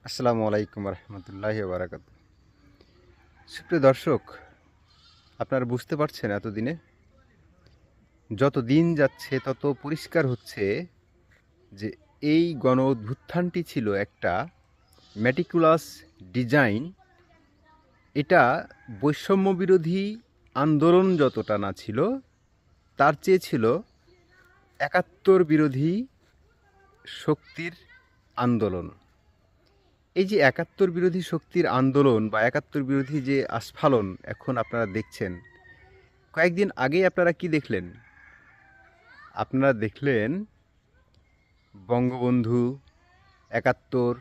আসসালামু আলাইকুম রহমতুল্লাহি বারাকাত। সুপ্রিয় দর্শক, আপনারা বুঝতে পারছেন এতদিনে যত দিন যাচ্ছে তত পরিষ্কার হচ্ছে যে এই গণ অভ্যুত্থানটি ছিল একটা ম্যাটিকুলাস ডিজাইন। এটা বৈষম্য বিরোধী আন্দোলন যতটা না ছিল, তার চেয়ে ছিল একাত্তর বিরোধী শক্তির আন্দোলন। এই যে একাত্তর বিরোধী শক্তির আন্দোলন বা একাত্তর বিরোধী যে আস্ফালন এখন আপনারা দেখছেন, কয়েকদিন আগেই আপনারা কি দেখলেন? আপনারা দেখলেন বঙ্গবন্ধু, একাত্তর,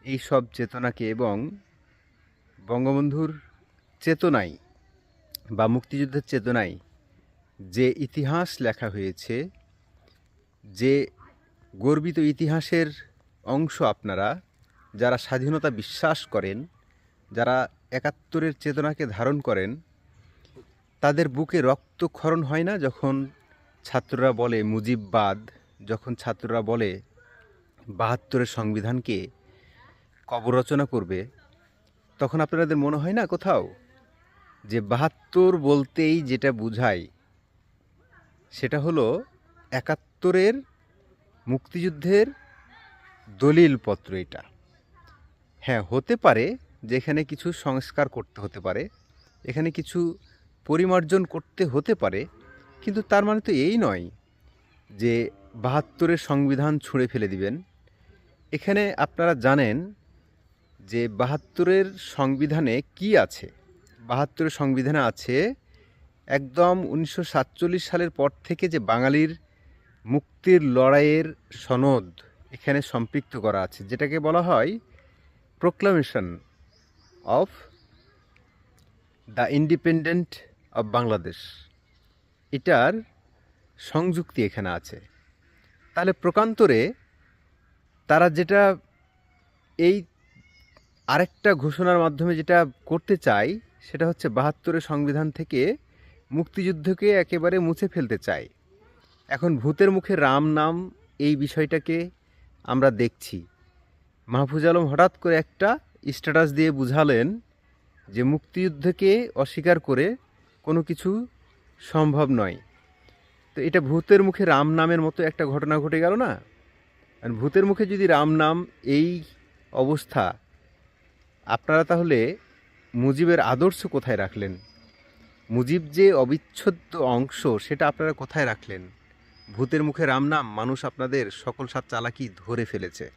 এই সব চেতনাকে এবং বঙ্গবন্ধুর চেতনায় বা মুক্তিযুদ্ধের চেতনায় যে ইতিহাস লেখা হয়েছে, যে গর্বিত ইতিহাসের অংশ আপনারা যারা স্বাধীনতা বিশ্বাস করেন, যারা একাত্তরের চেতনাকে ধারণ করেন, তাদের বুকে রক্তক্ষরণ হয় না যখন ছাত্ররা বলে মুজিববাদ, যখন ছাত্ররা বলে ৭২-এর সংবিধানকে কবর রচনা করবে? তখন আপনাদের মনে হয় না কোথাও যে ৭২ বলতেই যেটা বুঝায় সেটা হলো একাত্তরের মুক্তিযুদ্ধের দলিলপত্র? এটা হ্যাঁ, হতে পারে যে এখানে কিছু সংস্কার করতে হতে পারে, এখানে কিছু পরিমার্জন করতে হতে পারে, কিন্তু তার মানে তো এই নয় যে ৭২-এর সংবিধান ছুঁড়ে ফেলে দিবেন। এখানে আপনারা জানেন যে ৭২-এর সংবিধানে কি আছে? ৭২-এর সংবিধানে আছে একদম ১৯৪৭ সালের পর থেকে যে বাঙালির মুক্তির লড়াইয়ের সনদ এখানে সম্পৃক্ত করা আছে, যেটাকে বলা হয় proclamation of the independent of Bangladesh. এটার সংযুক্তি এখানে আছে। তাহলে প্রকান্তরে তারা যেটা এই আরেকটা ঘোষণার মাধ্যমে যেটা করতে চায় সেটা হচ্ছে ৭২-এর সংবিধান থেকে মুক্তিযুদ্ধকে একেবারে মুছে ফেলতে চায়। এখন ভূতের মুখে রাম নাম, এই বিষয়টাকে আমরা দেখছি। মাহফুজ আলম হঠাৎ করে একটা স্ট্যাটাস দিয়ে বুঝালেন যে মুক্তিযুদ্ধকে অস্বীকার করে কোনো কিছু সম্ভব নয়। তো এটা ভূতের মুখে রাম নামের মতো একটা ঘটনা ঘটে গেল না? আর ভূতের মুখে যদি রাম নাম এই অবস্থা, আপনারা তাহলে মুজিবের আদর্শ কোথায় রাখলেন? মুজিব যে অবিচ্ছেদ্য অংশ সেটা আপনারা কোথায় রাখলেন? ভূতের মুখে রাম নাম, মানুষ আপনাদের সকল সাত চালাকি ধরে ফেলেছে।